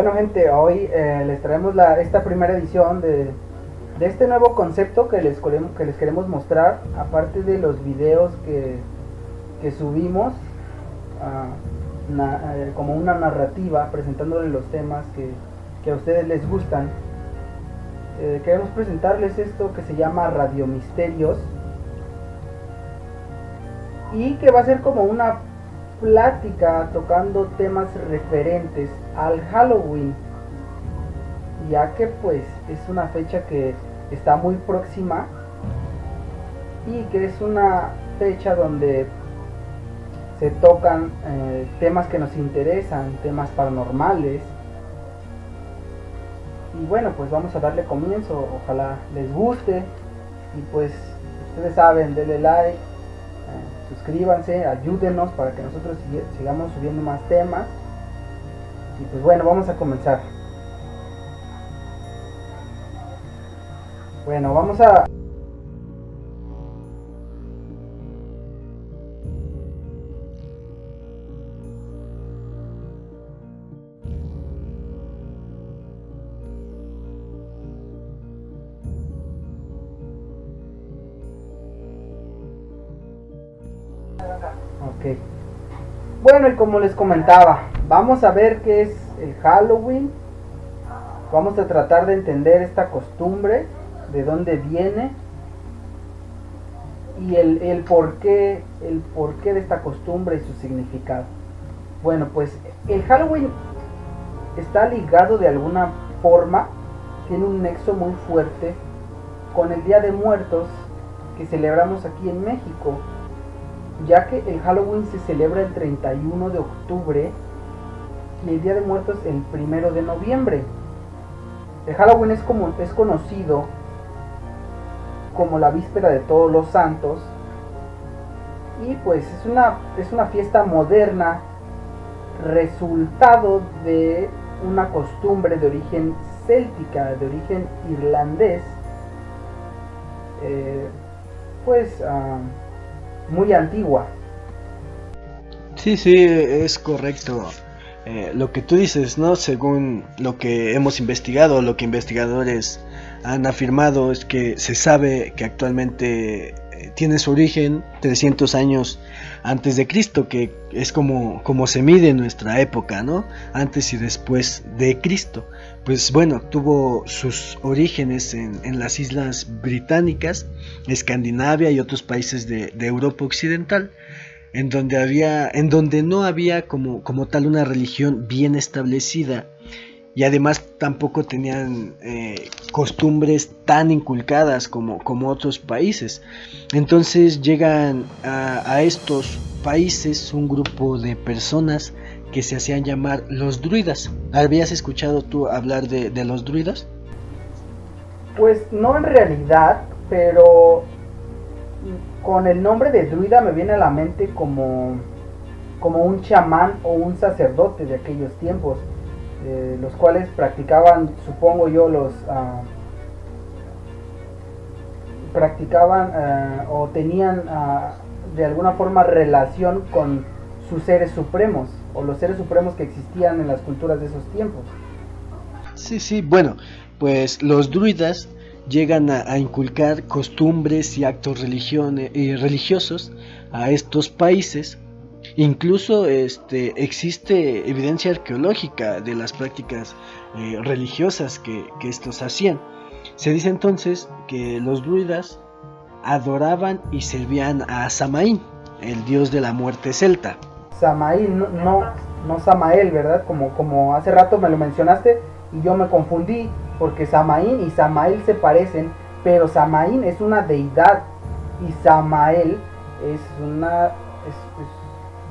Bueno gente, hoy les traemos esta primera edición de este nuevo concepto que les queremos mostrar, aparte de los videos que subimos como una narrativa presentándoles los temas que a ustedes les gustan. Queremos presentarles esto que se llama Radio Misterios y que va a ser como una plática tocando temas referentes al Halloween, ya que pues es una fecha que está muy próxima y que es una fecha donde se tocan temas que nos interesan, temas paranormales. Y bueno, pues vamos a darle comienzo, ojalá les guste y pues ustedes saben, denle like, suscríbanse, ayúdenos para que nosotros sigamos subiendo más temas. Y pues bueno, vamos a comenzar. Bueno, vamos a... Ok. Bueno, y como les comentaba, vamos a ver qué es el Halloween. Vamos a tratar de entender esta costumbre, de dónde viene y el porqué de esta costumbre y su significado. Bueno, pues el Halloween está ligado de alguna forma, tiene un nexo muy fuerte con el Día de Muertos que celebramos aquí en México, ya que el Halloween se celebra el 31 de octubre y el Día de Muertos el 1 de noviembre. El Halloween es conocido como la víspera de Todos los Santos y pues es una fiesta moderna, resultado de una costumbre de origen céltica, de origen irlandés, muy antigua. Sí, es correcto. Lo que tú dices, ¿no? Según lo que hemos investigado, lo que investigadores han afirmado es que se sabe que actualmente tiene su origen 300 años antes de Cristo, que es como se mide nuestra época, ¿no? Antes y después de Cristo. Pues bueno, tuvo sus orígenes en las islas británicas, Escandinavia y otros países de Europa occidental, en donde no había como tal una religión bien establecida, y además tampoco tenían costumbres tan inculcadas como otros países. Entonces llegan a estos países un grupo de personas que se hacían llamar los druidas. ¿Habías escuchado tú hablar de los druidas? Pues no en realidad, pero con el nombre de druida me viene a la mente como un chamán o un sacerdote de aquellos tiempos, los cuales practicaban, supongo yo, o tenían de alguna forma relación con sus seres supremos o los seres supremos que existían en las culturas de esos tiempos. Sí, bueno, pues los druidas llegan a inculcar costumbres y actos religiosos a estos países. Incluso existe evidencia arqueológica de las prácticas religiosas que estos hacían. Se dice entonces que los druidas adoraban y servían a Samaín, el dios de la muerte celta. Samaín, no Samael, ¿verdad? Como hace rato me lo mencionaste y yo me confundí, porque Samaín y Samael se parecen, pero Samaín es una deidad y Samael es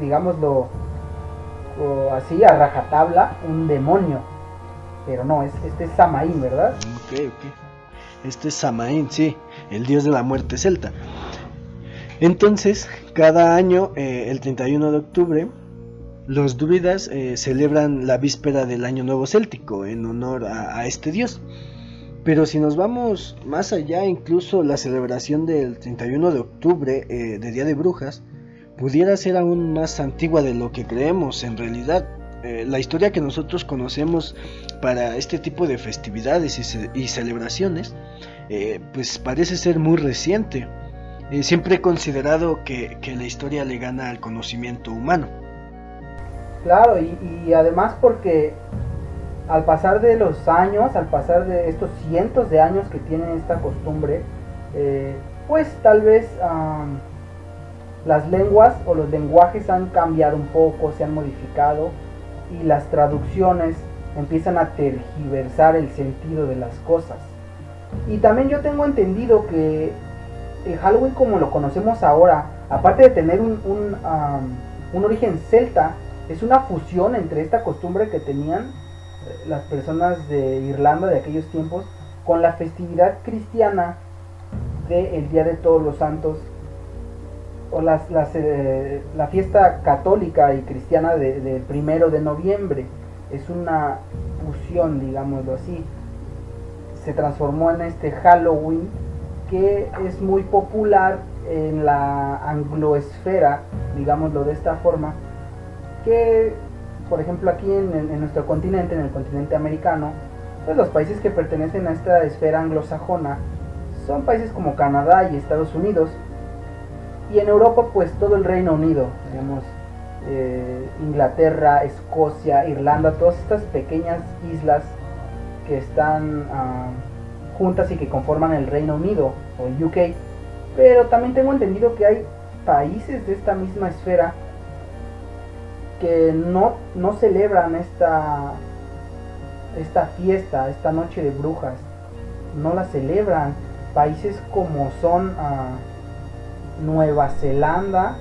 digámoslo así a rajatabla, un demonio. Pero no, este es Samaín, ¿verdad? Ok. Este es Samaín, sí, el dios de la muerte celta. Entonces, cada año, el 31 de octubre, los druidas celebran la víspera del Año Nuevo Céltico en honor a este dios. Pero si nos vamos más allá, incluso la celebración del 31 de octubre, de Día de Brujas, pudiera ser aún más antigua de lo que creemos en realidad. la historia que nosotros conocemos para este tipo de festividades y celebraciones, pues parece ser muy reciente. Siempre he considerado que la historia le gana al conocimiento humano. Claro, y además porque al pasar de los años, al pasar de estos cientos de años que tienen esta costumbre, pues tal vez las lenguas o los lenguajes han cambiado un poco, se han modificado y las traducciones empiezan a tergiversar el sentido de las cosas. Y también yo tengo entendido que el Halloween como lo conocemos ahora, aparte de tener un origen celta, es una fusión entre esta costumbre que tenían las personas de Irlanda de aquellos tiempos con la festividad cristiana del Día de Todos los Santos, o la fiesta católica y cristiana del 1 de noviembre. Es una fusión, digámoslo así. Se transformó en este Halloween que es muy popular en la angloesfera, digámoslo de esta forma, que por ejemplo aquí en nuestro continente, en el continente americano, pues los países que pertenecen a esta esfera anglosajona son países como Canadá y Estados Unidos, y en Europa pues todo el Reino Unido, digamos, Inglaterra, Escocia, Irlanda, todas estas pequeñas islas que están juntas y que conforman el Reino Unido o el UK. Pero también tengo entendido que hay países de esta misma esfera que no celebran esta fiesta, esta noche de brujas, no la celebran. Países como son Nueva Zelanda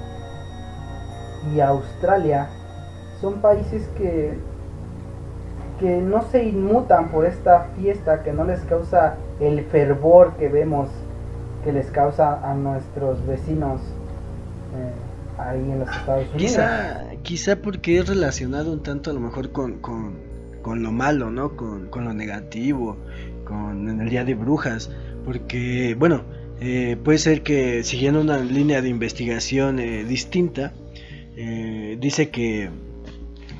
y Australia son países que no se inmutan por esta fiesta, que no les causa el fervor que vemos que les causa a nuestros vecinos ahí en los Estados Unidos. Quizá porque es relacionado un tanto a lo mejor con lo malo, ¿no? Con lo negativo, con el Día de Brujas, porque bueno, puede ser que siguiendo una línea de investigación distinta, dice que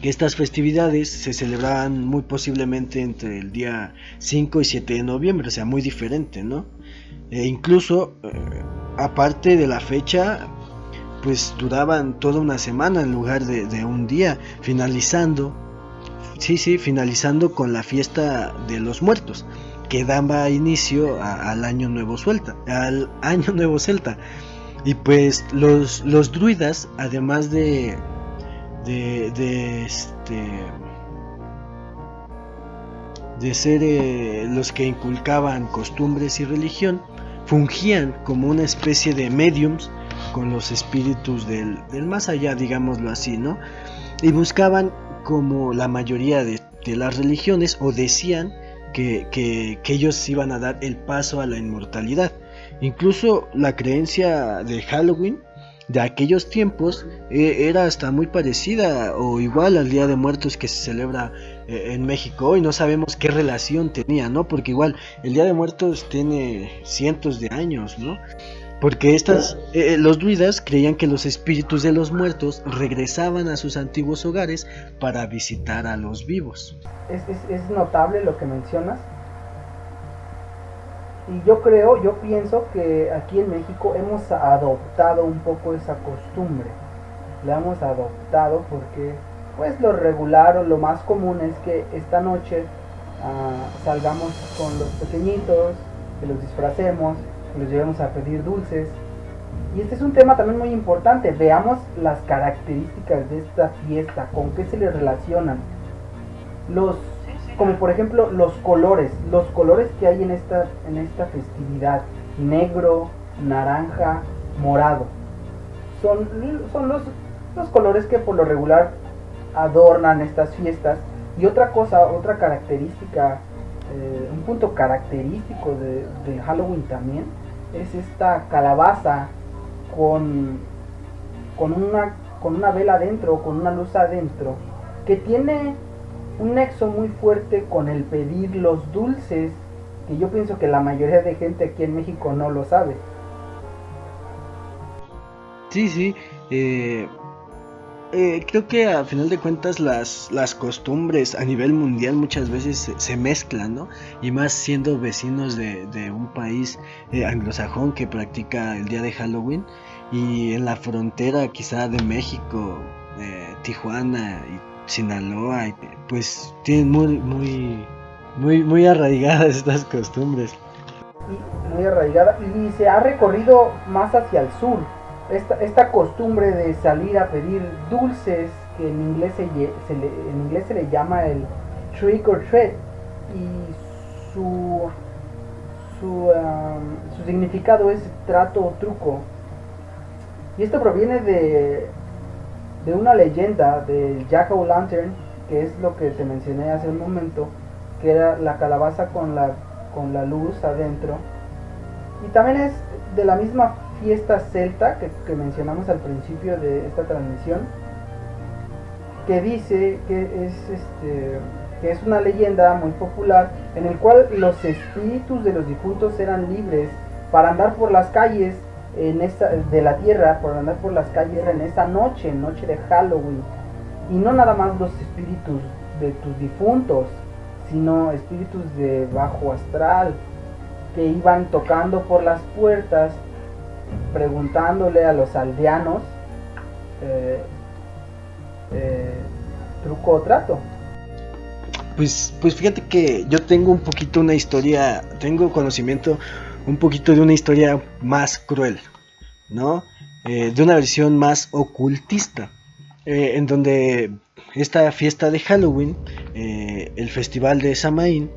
estas festividades se celebraban muy posiblemente entre el día 5 y 7 de noviembre, o sea, muy diferente, ¿no? Incluso, aparte de la fecha, pues duraban toda una semana en lugar de un día, finalizando con la fiesta de los muertos, que daba inicio al año nuevo celta. Y pues los druidas, además de ser los que inculcaban costumbres y religión, fungían como una especie de mediums con los espíritus del más allá, digámoslo así, ¿no? Y buscaban, como la mayoría de las religiones, o decían que ellos iban a dar el paso a la inmortalidad. Incluso la creencia de Halloween de aquellos tiempos era hasta muy parecida o igual al Día de Muertos que se celebra en México hoy. No sabemos qué relación tenía, ¿no? Porque igual el Día de Muertos tiene cientos de años, ¿no? Porque los druidas creían que los espíritus de los muertos regresaban a sus antiguos hogares para visitar a los vivos. Es notable lo que mencionas. Y yo pienso que aquí en México hemos adoptado un poco esa costumbre. La hemos adoptado porque pues lo regular o lo más común es que esta noche salgamos con los pequeñitos, que los disfracemos, que los llevemos a pedir dulces. Y este es un tema también muy importante. Veamos las características de esta fiesta, con qué se le relacionan. Como por ejemplo los colores que hay en esta festividad: negro, naranja, morado. Son los colores que por lo regular adornan estas fiestas. Y otra característica, un punto característico de Halloween también, es esta calabaza con una vela adentro, con una luz adentro, que tiene un nexo muy fuerte con el pedir los dulces, que yo pienso que la mayoría de gente aquí en México no lo sabe. Sí, creo que a final de cuentas las costumbres a nivel mundial muchas veces se mezclan, ¿no? Y más siendo vecinos de un país anglosajón que practica el día de Halloween, y en la frontera quizá de México, Tijuana y Sinaloa, pues tienen muy arraigadas estas costumbres. Y muy arraigada, y se ha recorrido más hacia el sur. Esta costumbre de salir a pedir dulces, que en inglés en inglés se le llama el trick or treat, y su significado es trato o truco. Y esto proviene de una leyenda del Jack-o'-lantern, que es lo que te mencioné hace un momento, que era la calabaza con la luz adentro. Y también es de la misma fiesta celta que mencionamos al principio de esta transmisión, que dice que es una leyenda muy popular en el cual los espíritus de los difuntos eran libres para andar por las calles de la tierra, por andar por las calles en esa noche de Halloween. Y no nada más los espíritus de tus difuntos, sino espíritus de bajo astral, que iban tocando por las puertas, preguntándole a los aldeanos truco o trato. Pues fíjate que yo tengo un poquito una historia, tengo conocimiento un poquito de una historia más cruel, ¿no? De una versión más ocultista, en donde esta fiesta de Halloween, el festival de Samhain,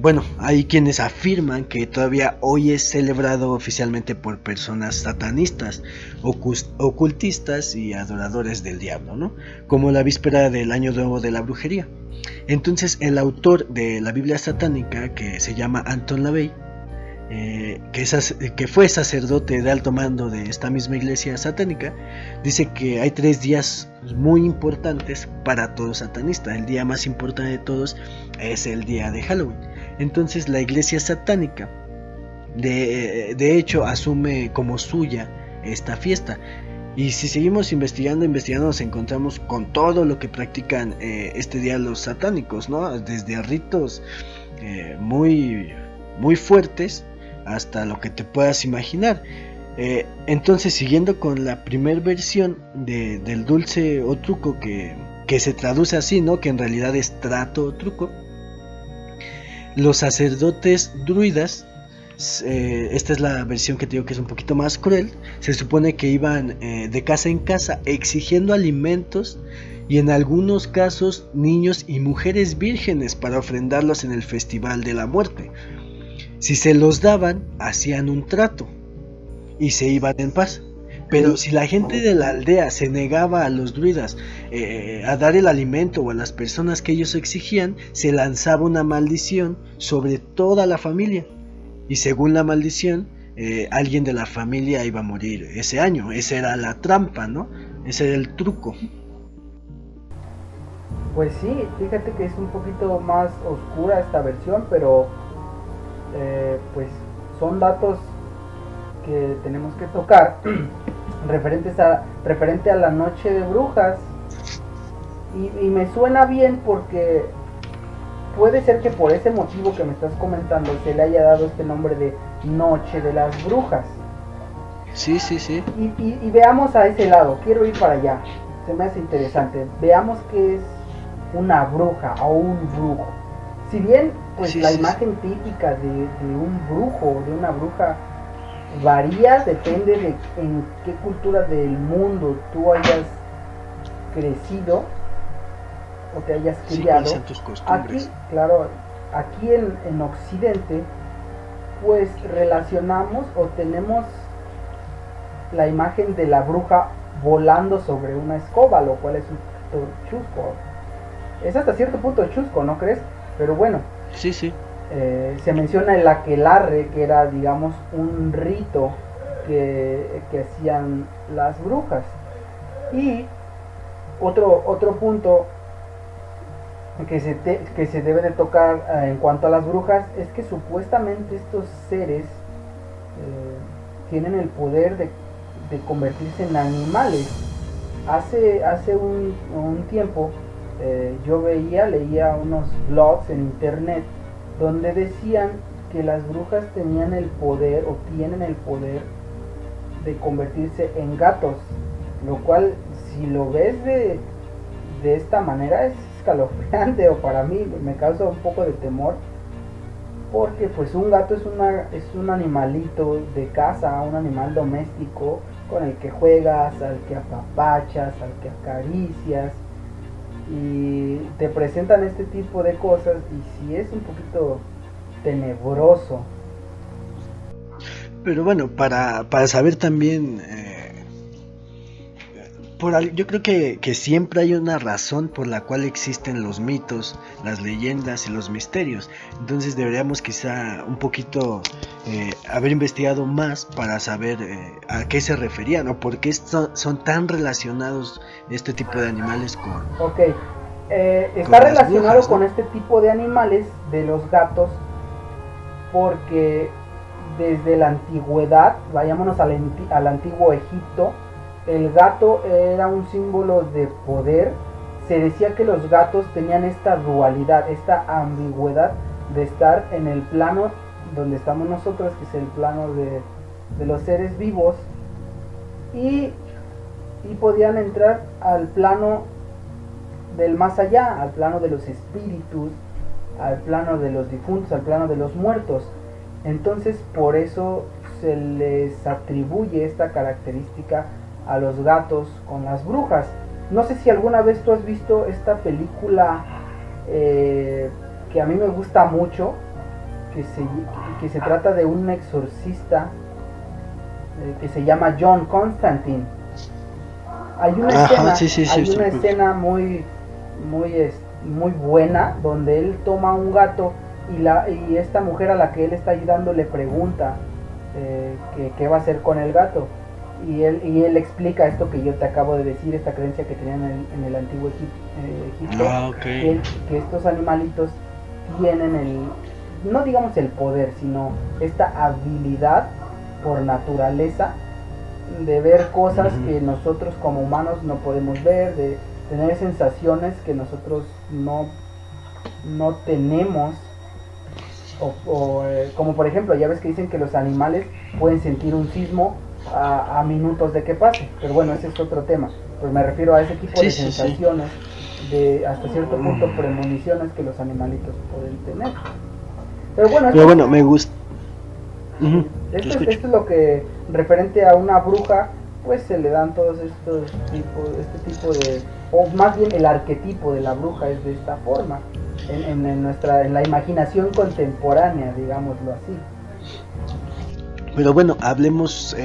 bueno, hay quienes afirman que todavía hoy es celebrado oficialmente por personas satanistas, ocultistas y adoradores del diablo, ¿no? Como la víspera del Año Nuevo de la brujería. Entonces, el autor de la Biblia satánica, que se llama Anton LaVey, que fue sacerdote de alto mando de esta misma iglesia satánica, dice que hay 3 días muy importantes para todo satanista. El día más importante de todos es el día de Halloween. Entonces la iglesia satánica de hecho asume como suya esta fiesta. Y si seguimos investigando nos encontramos con todo lo que practican este día los satánicos, ¿no? Desde ritos muy fuertes hasta lo que te puedas imaginar. Entonces, siguiendo con la primer versión del dulce o truco, que se traduce así, ¿no? Que en realidad es trato o truco. Los sacerdotes druidas, esta es la versión que te digo que es un poquito más cruel, se supone que iban de casa en casa exigiendo alimentos y en algunos casos niños y mujeres vírgenes para ofrendarlos en el festival de la muerte. Si se los daban, hacían un trato y se iban en paz. Pero si la gente de la aldea se negaba a los druidas a dar el alimento o a las personas que ellos exigían, se lanzaba una maldición sobre toda la familia. Y según la maldición, alguien de la familia iba a morir ese año. Esa era la trampa, ¿no? Ese era el truco. Pues sí, fíjate que es un poquito más oscura esta versión, pero pues son datos que tenemos que tocar referente a la noche de brujas, y me suena bien porque puede ser que por ese motivo que me estás comentando se le haya dado este nombre de Noche de las Brujas. Sí. Y veamos a ese lado, quiero ir para allá, se me hace interesante. Veamos qué es una bruja o un brujo. Si bien pues la imagen típica de un brujo, de una bruja, varía, depende de en qué cultura del mundo tú hayas crecido o te hayas criado. Aquí, claro, aquí en Occidente, pues relacionamos o tenemos la imagen de la bruja volando sobre una escoba, lo cual es un poquito chusco. Es hasta cierto punto chusco, ¿no crees? Pero bueno. Sí. Se menciona el aquelarre, que era, digamos, un rito que hacían las brujas. Y otro punto que se debe de tocar en cuanto a las brujas es que supuestamente estos seres tienen el poder de convertirse en animales Hace un tiempo yo leía unos blogs en internet donde decían que las brujas tenían el poder o tienen el poder de convertirse en gatos, lo cual si lo ves de esta manera es escalofriante, o para mí me causa un poco de temor, porque pues un gato es un animalito de casa, un animal doméstico con el que juegas, al que apapachas, al que acaricias, y te presentan este tipo de cosas y sí es un poquito tenebroso. Pero bueno, para saber también, yo creo que siempre hay una razón por la cual existen los mitos, las leyendas y los misterios. Entonces deberíamos quizá un poquito haber investigado más para saber a qué se referían o por qué son tan relacionados este tipo de animales con... Ok, está relacionado brujas, ¿no? Con este tipo de animales, de los gatos, porque desde la antigüedad, vayámonos al antiguo Egipto, el gato era un símbolo de poder. Se decía que los gatos tenían esta dualidad, esta ambigüedad de estar en el plano donde estamos nosotros, que es el plano de los seres vivos, y podían entrar al plano del más allá, al plano de los espíritus, al plano de los difuntos, al plano de los muertos. Entonces por eso se les atribuye esta característica a los gatos con las brujas. No sé si alguna vez tú has visto esta película que a mí me gusta mucho, que se trata de un exorcista que se llama John Constantine. Hay una escena muy buena donde él toma un gato y esta mujer a la que él está ayudando le pregunta qué va a hacer con el gato. Y él explica esto que yo te acabo de decir, esta creencia que tenían en el antiguo Egipto, que estos animalitos tienen no digamos el poder, sino esta habilidad por naturaleza de ver cosas que nosotros como humanos no podemos ver, de tener sensaciones que nosotros no tenemos, como por ejemplo, ya ves que dicen que los animales pueden sentir un sismo a minutos de que pase, pero bueno, ese es otro tema. Pues me refiero a ese tipo de sensaciones, de hasta cierto punto premoniciones que los animalitos pueden tener. Pero bueno, me gusta. Esto es lo que referente a una bruja, pues se le dan todos este tipo de, o más bien el arquetipo de la bruja es de esta forma, en la imaginación contemporánea, digámoslo así. Pero bueno, hablemos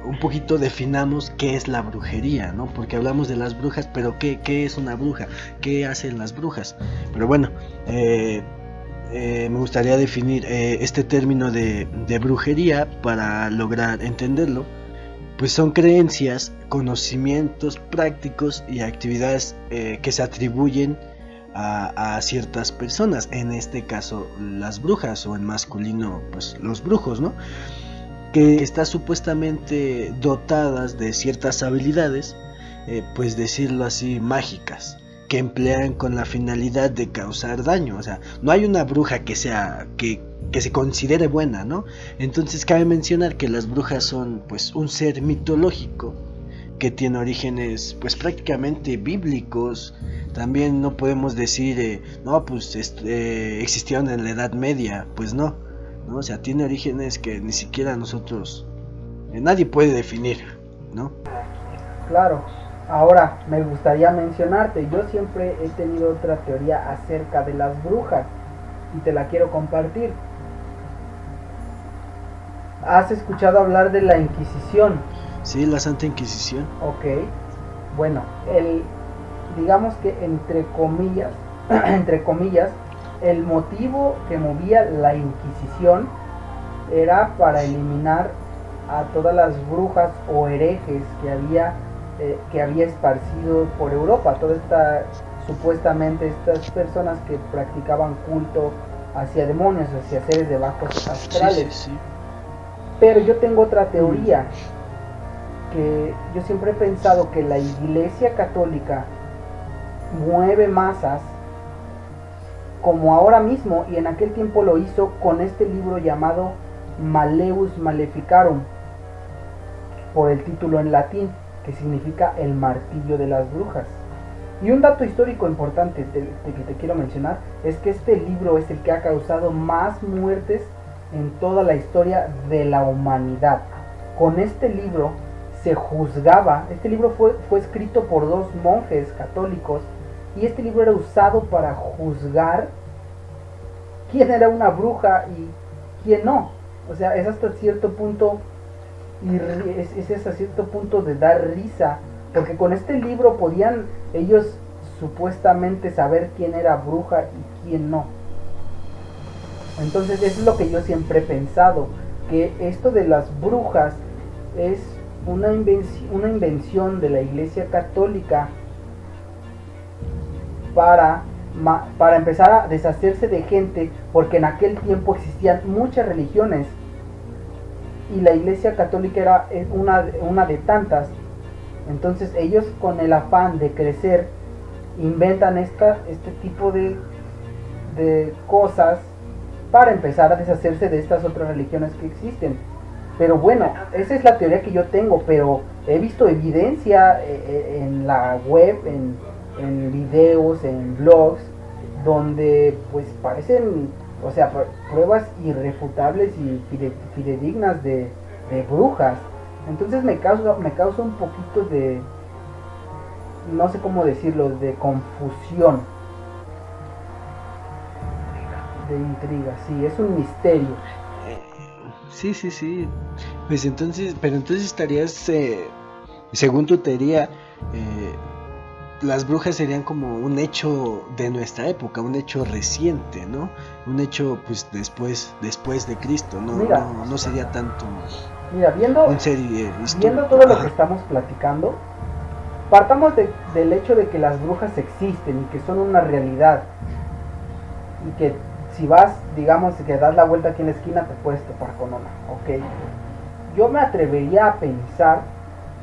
un poquito, definamos qué es la brujería, ¿no? Porque hablamos de las brujas, pero ¿qué es una bruja? ¿Qué hacen las brujas? Pero bueno, me gustaría definir este término de brujería para lograr entenderlo. Pues son creencias, conocimientos prácticos y actividades que se atribuyen a ciertas personas, en este caso las brujas, o en masculino pues los brujos, ¿no? Que están supuestamente dotadas de ciertas habilidades, pues decirlo así, mágicas, que emplean con la finalidad de causar daño. O sea, no hay una bruja que se considere buena, ¿no? Entonces cabe mencionar que las brujas son pues un ser mitológico que tiene orígenes pues prácticamente bíblicos. También no podemos decir no, pues existieron en la Edad Media, pues no, o sea, tiene orígenes que ni siquiera nosotros, nadie puede definir, ¿no? Claro. Ahora, me gustaría mencionarte, yo siempre he tenido otra teoría acerca de las brujas y te la quiero compartir. ¿Has escuchado hablar de la Inquisición? Sí, la Santa Inquisición. Ok, bueno, digamos que entre comillas, el motivo que movía la Inquisición era para eliminar a todas las brujas o herejes que había esparcido por Europa, supuestamente estas personas que practicaban culto hacia demonios, hacia seres de bajos astrales. Sí. Pero yo tengo otra teoría. que yo siempre he pensado que la Iglesia Católica mueve masas como ahora mismo, y en aquel tiempo lo hizo con este libro llamado Maleus Maleficarum, por el título en latín, que significa el martillo de las brujas. Y un dato histórico importante que te quiero mencionar es que este libro es el que ha causado más muertes en toda la historia de la humanidad. Con este libro se juzgaba, este libro fue escrito por dos monjes católicos, y este libro era usado para juzgar quién era una bruja y quién no. O sea, es hasta cierto punto, y es hasta cierto punto de dar risa, porque con este libro podían ellos supuestamente saber quién era bruja y quién no. Entonces eso es lo que yo siempre he pensado, que esto de las brujas es una invención de la Iglesia Católica para empezar a deshacerse de gente, porque en aquel tiempo existían muchas religiones y la Iglesia Católica era una de tantas. Entonces ellos, con el afán de crecer, inventan este tipo de cosas para empezar a deshacerse de estas otras religiones que existen. Pero bueno, esa es la teoría que yo tengo, pero he visto evidencia en la web, en videos, en blogs, donde pues parecen, o sea, pruebas irrefutables y fidedignas de brujas. Entonces me causa un poquito de, no sé cómo decirlo, de confusión, de intriga. Sí, es un misterio. Sí. Pues entonces estarías, según tu teoría, las brujas serían como un hecho de nuestra época, un hecho reciente, ¿no? Un hecho pues después de Cristo, ¿no? Mira, no sería tanto. Mira, viendo todo lo que estamos platicando, partamos del hecho de que las brujas existen y que son una realidad, y que si vas, digamos, que das la vuelta aquí en la esquina, te puedes topar con una, ok. Yo me atrevería a pensar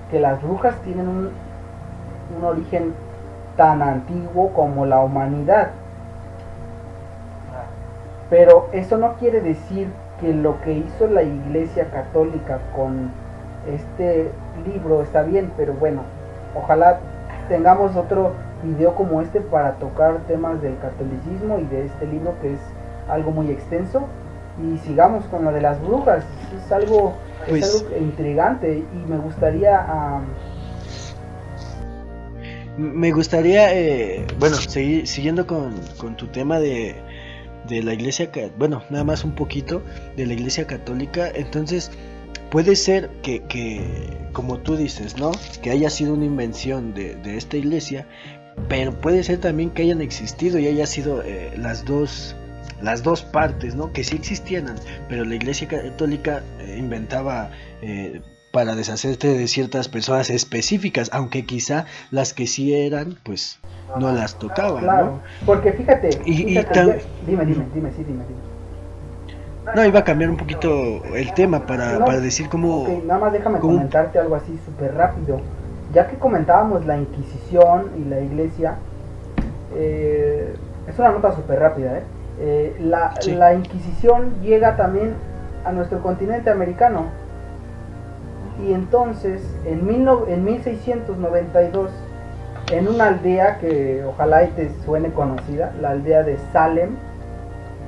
que las brujas tienen un origen tan antiguo como la humanidad, pero eso no quiere decir que lo que hizo la Iglesia Católica con este libro está bien. Pero bueno, ojalá tengamos otro video como este para tocar temas del catolicismo y de este libro, que es algo muy extenso, y sigamos con lo de las brujas. Es algo intrigante, y me gustaría bueno, siguiendo con tu tema de la iglesia, bueno, nada más un poquito de la Iglesia Católica. Entonces puede ser que como tú dices, ¿no?, que haya sido una invención de esta iglesia, pero puede ser también que hayan existido y haya sido las dos partes, ¿no?, que sí existían, pero la Iglesia Católica inventaba para deshacerse de ciertas personas específicas, aunque quizá las que sí eran, pues no las tocaban, claro, ¿no? Porque fíjate, dime. No, iba a cambiar un poquito el tema para decir cómo... Okay, nada más déjame comentarte algo así súper rápido. Ya que comentábamos la Inquisición y la Iglesia, es una nota súper rápida, sí. La Inquisición llega también a nuestro continente americano, y entonces en 1692, en una aldea que ojalá y te suene conocida, la aldea de Salem,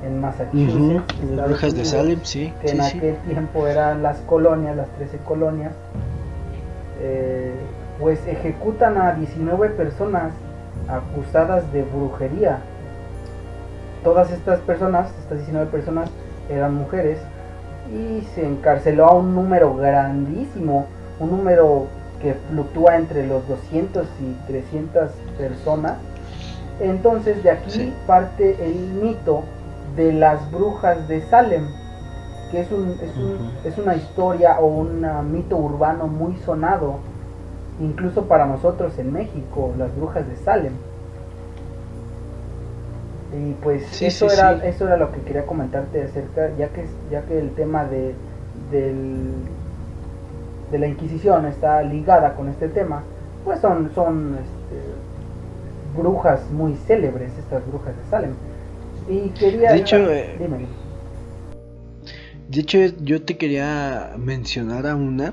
en Massachusetts, las brujas de Salem, sí, que en aquel tiempo eran las colonias, las 13 colonias, pues ejecutan a 19 personas acusadas de brujería. Todas estas 19 personas eran mujeres, y se encarceló a un número grandísimo, un número que fluctúa entre los 200 y 300 personas. Entonces de aquí parte el mito de las brujas de Salem, que es una historia o un mito urbano muy sonado, incluso para nosotros en México, las brujas de Salem. Y pues eso era lo que quería comentarte acerca, ya que el tema de la Inquisición está ligada con este tema, pues son brujas muy célebres, estas brujas de Salem. Y quería... De hecho, dime. De hecho, yo te quería mencionar a una.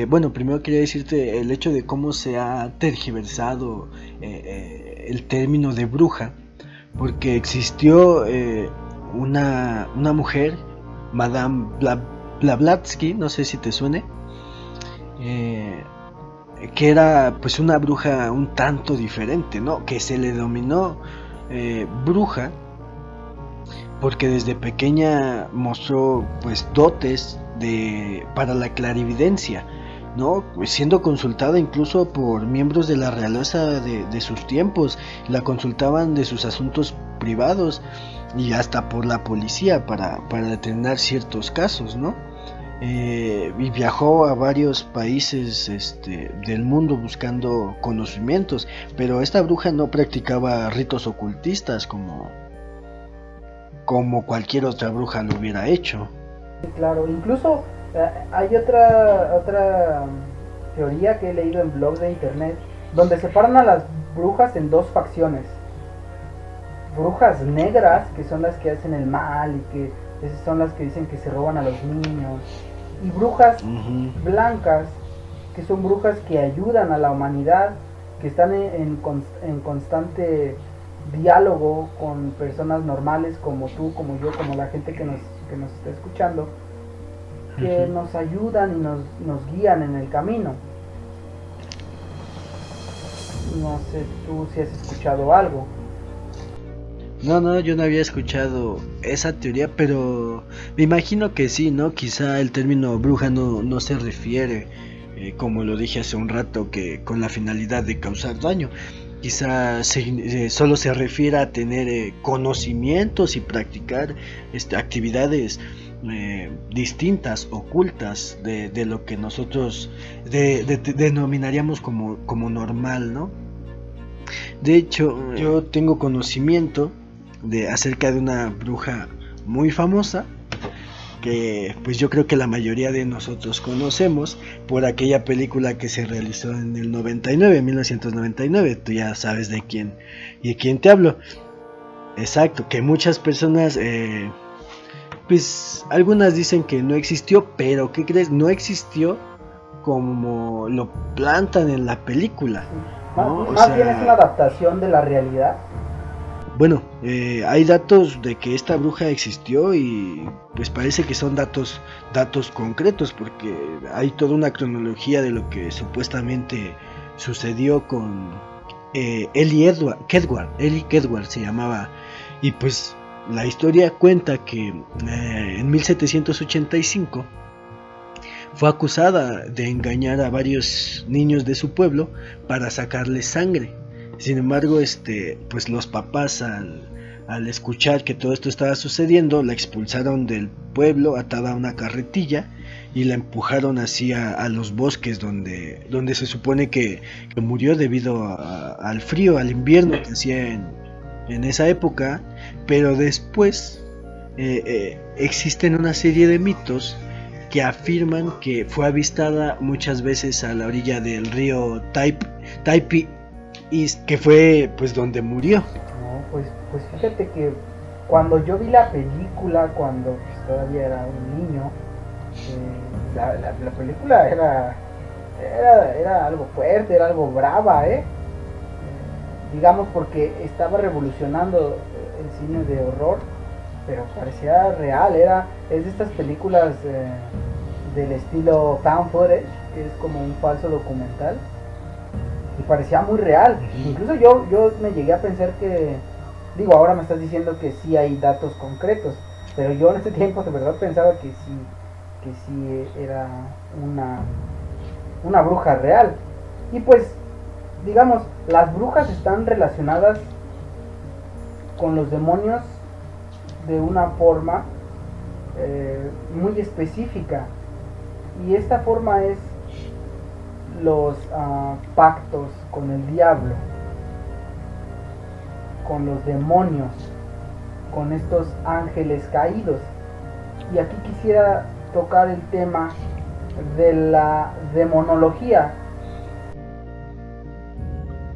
Bueno, primero quería decirte el hecho de cómo se ha tergiversado el término de bruja, porque existió una mujer, Madame Blavatsky, no sé si te suene, eh, que era pues una bruja un tanto diferente, ¿no? Que se le denominó bruja porque desde pequeña mostró pues dotes para la clarividencia, ¿no? Pues siendo consultada incluso por miembros de la realeza de sus tiempos, la consultaban de sus asuntos privados y hasta por la policía para determinar ciertos casos, ¿no? Y viajó a varios países del mundo buscando conocimientos, pero esta bruja no practicaba ritos ocultistas como cualquier otra bruja lo hubiera hecho. Claro, incluso hay otra teoría que he leído en blogs de internet donde separan a las brujas en dos facciones. Brujas negras, que son las que hacen el mal y que son las que dicen que se roban a los niños, y brujas blancas, que son brujas que ayudan a la humanidad, que están en constante diálogo con personas normales como tú, como yo, como la gente que nos está escuchando, que nos ayudan y nos guían en el camino. No sé tú si has escuchado algo. No, yo no había escuchado esa teoría, pero me imagino que sí, ¿no? Quizá el término bruja no se refiere, como lo dije hace un rato, que con la finalidad de causar daño. Quizá solo se refiere a tener conocimientos y practicar actividades distintas, ocultas de lo que nosotros denominaríamos como normal, ¿no? De hecho, yo tengo conocimiento acerca de una bruja muy famosa que pues yo creo que la mayoría de nosotros conocemos por aquella película que se realizó en el 1999. Tú ya sabes de quién te hablo. Exacto, que muchas personas pues algunas dicen que no existió, pero ¿qué crees? No existió como lo plantan en la película, ¿no? Más bien es una adaptación de la realidad. Bueno, hay datos de que esta bruja existió y pues parece que son datos concretos, porque hay toda una cronología de lo que supuestamente sucedió con Ellie Kedward se llamaba, y pues la historia cuenta que en 1785 fue acusada de engañar a varios niños de su pueblo para sacarles sangre. Sin embargo, pues los papás al escuchar que todo esto estaba sucediendo, la expulsaron del pueblo atada a una carretilla y la empujaron hacia los bosques donde se supone que murió debido al frío, al invierno que hacía en esa época. Pero después existen una serie de mitos que afirman que fue avistada muchas veces a la orilla del río Type East, que fue pues donde murió. No, pues fíjate que cuando yo vi la película, cuando pues, todavía era un niño, la película era algo fuerte, era algo brava, digamos, porque estaba revolucionando el cine de horror, pero parecía real. Es de estas películas del estilo found footage, que es como un falso documental, y parecía muy real. Incluso yo me llegué a pensar que, digo, ahora me estás diciendo que sí hay datos concretos, pero yo en ese tiempo de verdad pensaba que sí era una bruja real. Y pues, digamos, las brujas están relacionadas con los demonios de una forma muy específica, y esta forma es los pactos con el diablo, con los demonios, con estos ángeles caídos. Y aquí quisiera tocar el tema de la demonología.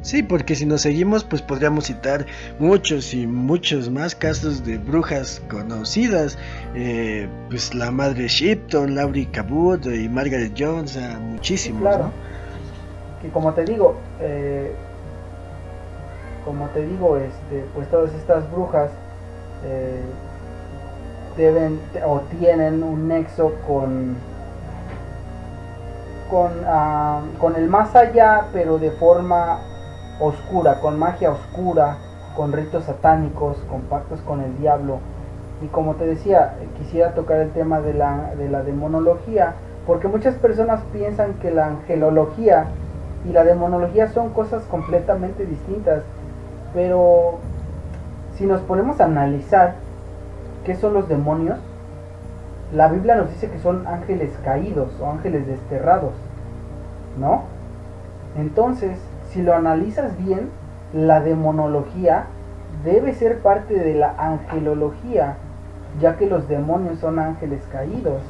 Sí, porque si nos seguimos, pues podríamos citar muchos y muchos más casos de brujas conocidas, pues la madre Shipton, Laurie Cabot y Margaret Jones, Sí, muchísimos, claro, ¿no? que como te digo, pues todas estas brujas eh, deben o tienen un nexo con el más allá, pero de forma oscura, con magia oscura, con ritos satánicos, con pactos con el diablo. Y como te decía, quisiera tocar el tema de la demonología, porque muchas personas piensan que la angelología y la demonología son cosas completamente distintas, pero si nos ponemos a analizar qué son los demonios, la Biblia nos dice que son ángeles caídos o ángeles desterrados, ¿no? Entonces, si lo analizas bien, la demonología debe ser parte de la angelología, ya que los demonios son ángeles caídos.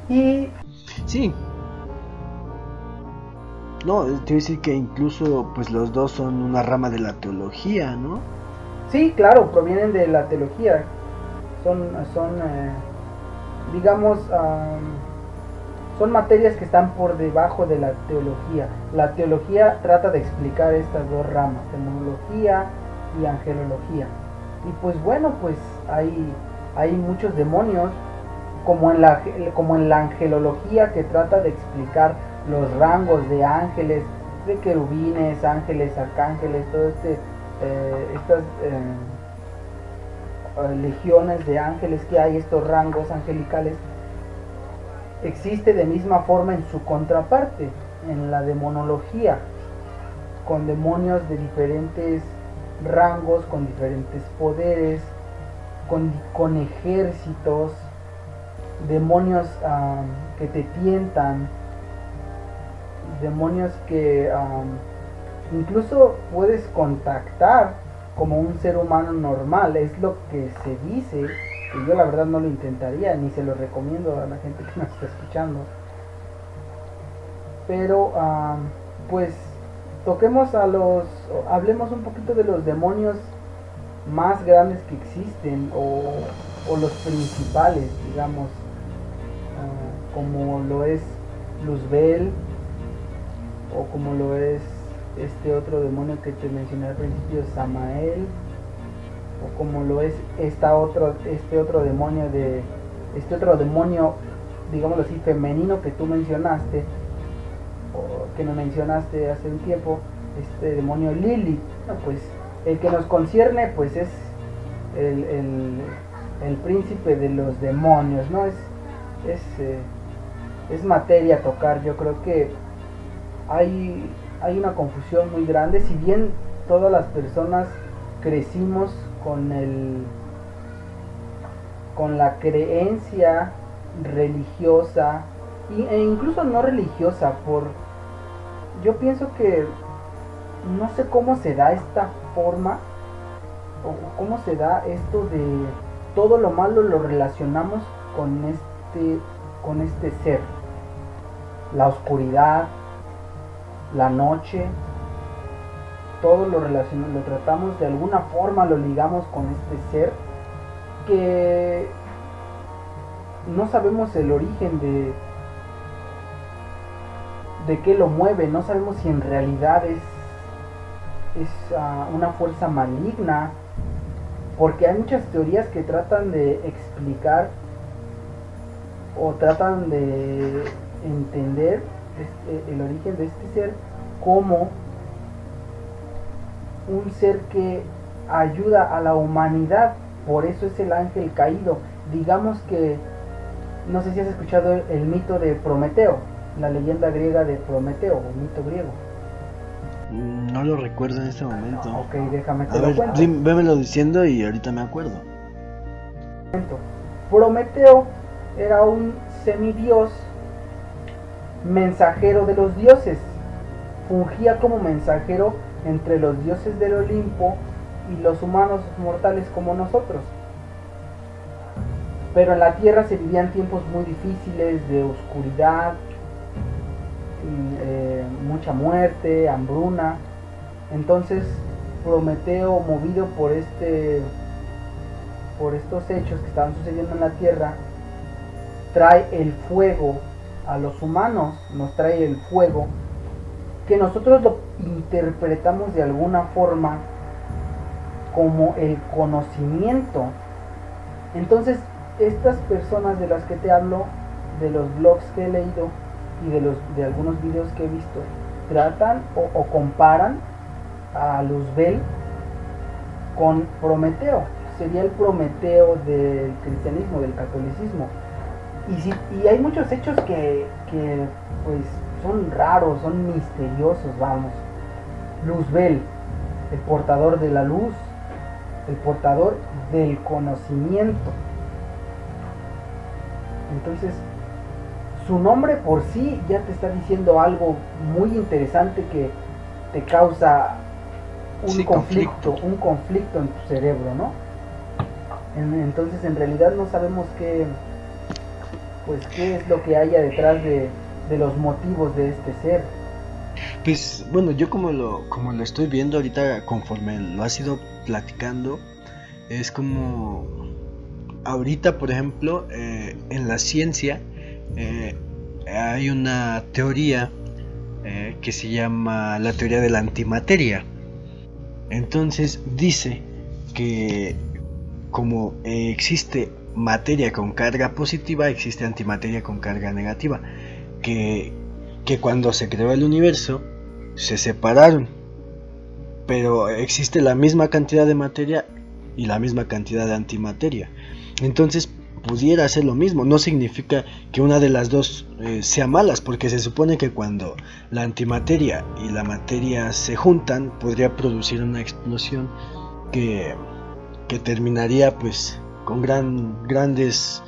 Y Sí, no, te voy a decir que incluso pues los dos son una rama de la teología, ¿no? sí, claro, provienen de la teología. Son digamos, son materias que están por debajo de la teología. La teología trata de explicar estas dos ramas, demonología y angelología. Y pues bueno, pues hay muchos demonios, como en la angelología, que trata de explicar los rangos de ángeles, de querubines, ángeles, arcángeles, todo estas legiones de ángeles que hay, estos rangos angelicales. Existe de misma forma en su contraparte, en la demonología, con demonios de diferentes rangos, con diferentes poderes, con ejércitos, demonios que te tientan, demonios que incluso puedes contactar como un ser humano normal, es lo que se dice. Y yo la verdad no lo intentaría, ni se lo recomiendo a la gente que nos está escuchando. Pero pues hablemos un poquito de los demonios más grandes que existen, o los principales, digamos, como lo es Luzbel, o como lo es este otro demonio que te mencioné al principio, Samael, o como lo es este otro demonio, digámoslo así, femenino que tú mencionaste, o que me mencionaste hace un tiempo, este demonio Lilith. No, pues el que nos concierne pues es el príncipe de los demonios, ¿no? Es materia a tocar. Yo creo que hay una confusión muy grande, si bien todas las personas crecimos con la creencia religiosa e incluso no religiosa. Yo pienso que no sé cómo se da esta forma, o cómo se da esto de todo lo malo lo relacionamos con este ser, la oscuridad, la noche, todo lo tratamos de alguna forma, lo ligamos con este ser que no sabemos el origen de qué lo mueve, no sabemos si en realidad es una fuerza maligna, porque hay muchas teorías que tratan de explicar o tratan de entender el origen de este ser como un ser que ayuda a la humanidad. Por eso es el ángel caído. Digamos que, no sé si has escuchado el mito de Prometeo, la leyenda griega de Prometeo, o mito griego. No lo recuerdo en este momento. Ok, déjame te A lo ver, cuento. vémelo diciendo y ahorita me acuerdo. Prometeo era un semidios mensajero de los dioses. Fungía como mensajero entre los dioses del Olimpo y los humanos mortales como nosotros. pero en la Tierra se vivían tiempos muy difíciles de oscuridad, mucha muerte, hambruna. Entonces Prometeo, movido por estos hechos que estaban sucediendo en la Tierra, trae el fuego a los humanos, nos trae el fuego, que nosotros lo interpretamos de alguna forma como el conocimiento. Entonces, estas personas de las que te hablo, de los blogs que he leído y de algunos videos que he visto, tratan o comparan a Luzbel con Prometeo. Sería el Prometeo del cristianismo, del catolicismo. Y hay muchos hechos que pues son raros, son misteriosos, vamos. Luzbel, el portador de la luz, el portador del conocimiento. Entonces, su nombre por sí ya te está diciendo algo muy interesante que te causa un conflicto en tu cerebro, ¿no? Entonces, en realidad no sabemos qué es lo que haya detrás de los motivos de este ser. Pues bueno, yo como lo estoy viendo ahorita conforme lo has ido platicando, es como ahorita, por ejemplo, en la ciencia hay una teoría que se llama la teoría de la antimateria. Entonces dice que como existe materia con carga positiva, existe antimateria con carga negativa, que cuando se creó el universo se separaron, pero existe la misma cantidad de materia y la misma cantidad de antimateria. Entonces pudiera ser lo mismo. No significa que una de las dos sea malas, porque se supone que cuando la antimateria y la materia se juntan podría producir una explosión que terminaría pues con grandes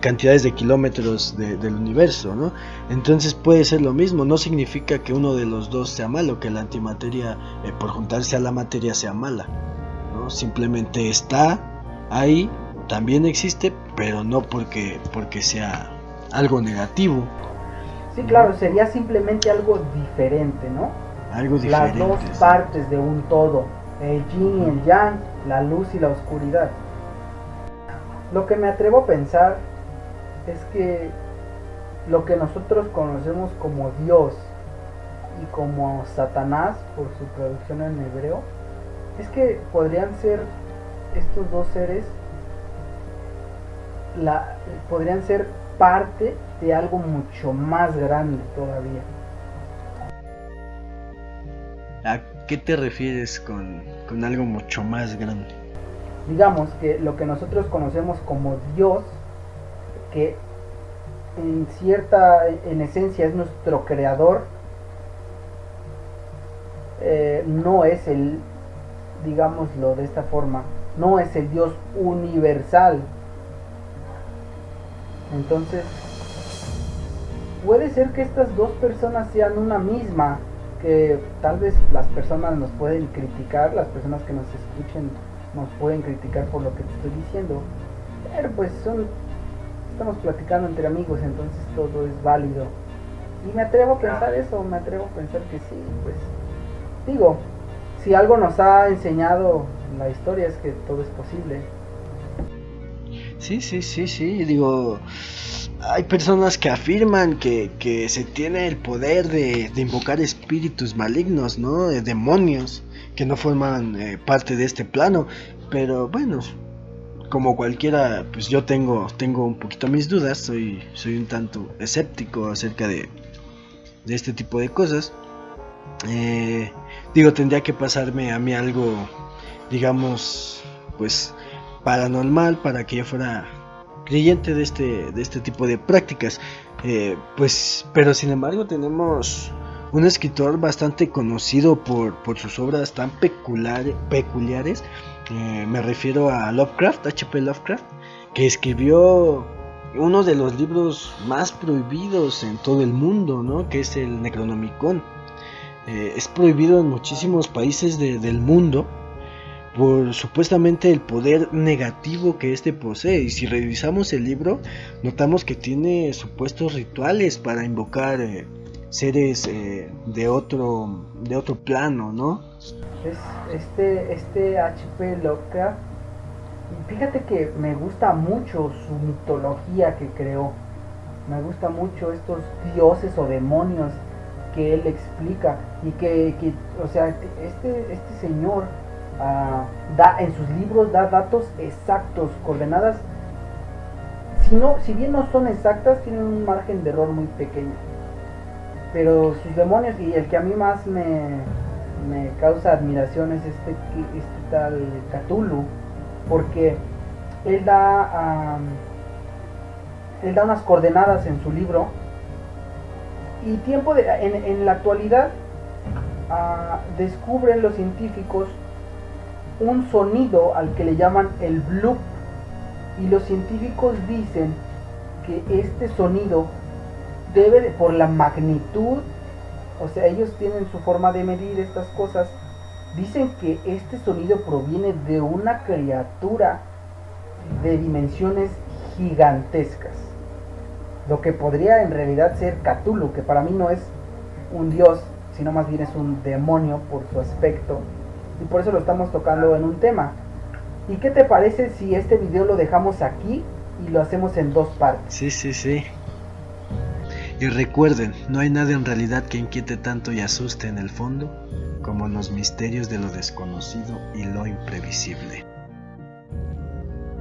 cantidades de kilómetros del universo, ¿no? Entonces puede ser lo mismo. No significa que uno de los dos sea malo, que la antimateria por juntarse a la materia sea mala, ¿no? Simplemente está ahí, también existe, pero no porque sea algo negativo. Sí, claro, sería simplemente algo diferente, ¿no? Algo diferente. Las dos partes de un todo, el yin y el yang, la luz y la oscuridad. Lo que me atrevo a pensar es que lo que nosotros conocemos como Dios y como Satanás, por su traducción en hebreo, es que podrían ser estos dos seres, podrían ser parte de algo mucho más grande todavía. ¿A qué te refieres con algo mucho más grande? Digamos que lo que nosotros conocemos como Dios, que en esencia es nuestro creador, no es digámoslo de esta forma, no es el Dios universal. Entonces, puede ser que estas dos personas sean una misma, que tal vez las personas nos pueden criticar, las personas que nos escuchen nos pueden criticar por lo que te estoy diciendo, pero pues estamos platicando entre amigos, entonces todo es válido. Y me atrevo a pensar eso, me atrevo a pensar que sí, pues digo, si algo nos ha enseñado la historia es que todo es posible. Sí, digo, hay personas que afirman que se tiene el poder de invocar espíritus malignos, ¿no? De demonios que no forman parte de este plano, pero bueno, como cualquiera, pues yo tengo un poquito mis dudas, soy un tanto escéptico acerca de este tipo de cosas. Digo, tendría que pasarme a mí algo, digamos, pues paranormal para que yo fuera creyente de este tipo de prácticas. Pues, pero sin embargo tenemos un escritor bastante conocido por sus obras tan peculiares. Me refiero a Lovecraft, H.P. Lovecraft, que escribió uno de los libros más prohibidos en todo el mundo, ¿no? Que es el Necronomicon. Es prohibido en muchísimos países del mundo, por supuestamente el poder negativo que este posee. Y si revisamos el libro, notamos que tiene supuestos rituales para invocar seres de otro plano, ¿no? Es este H.P. Lovecraft. Y fíjate que me gusta mucho su mitología que creó. Me gusta mucho estos dioses o demonios que él explica. Y o sea, este señor en sus libros da datos exactos, coordenadas. Si bien no son exactas, tienen un margen de error muy pequeño. Pero sus demonios, y el que a mí más me causa admiración es este tal Cthulhu, porque él da unas coordenadas en su libro, y en la actualidad descubren los científicos un sonido al que le llaman el bloop, y los científicos dicen que este sonido por la magnitud, o sea, ellos tienen su forma de medir estas cosas, dicen que este sonido proviene de una criatura de dimensiones gigantescas, lo que podría en realidad ser Cthulhu, que para mí no es un dios, sino más bien es un demonio por su aspecto, y por eso lo estamos tocando en un tema. ¿Y qué te parece si este video lo dejamos aquí y lo hacemos en 2 partes? Sí. Y recuerden, no hay nada en realidad que inquiete tanto y asuste en el fondo como los misterios de lo desconocido y lo imprevisible.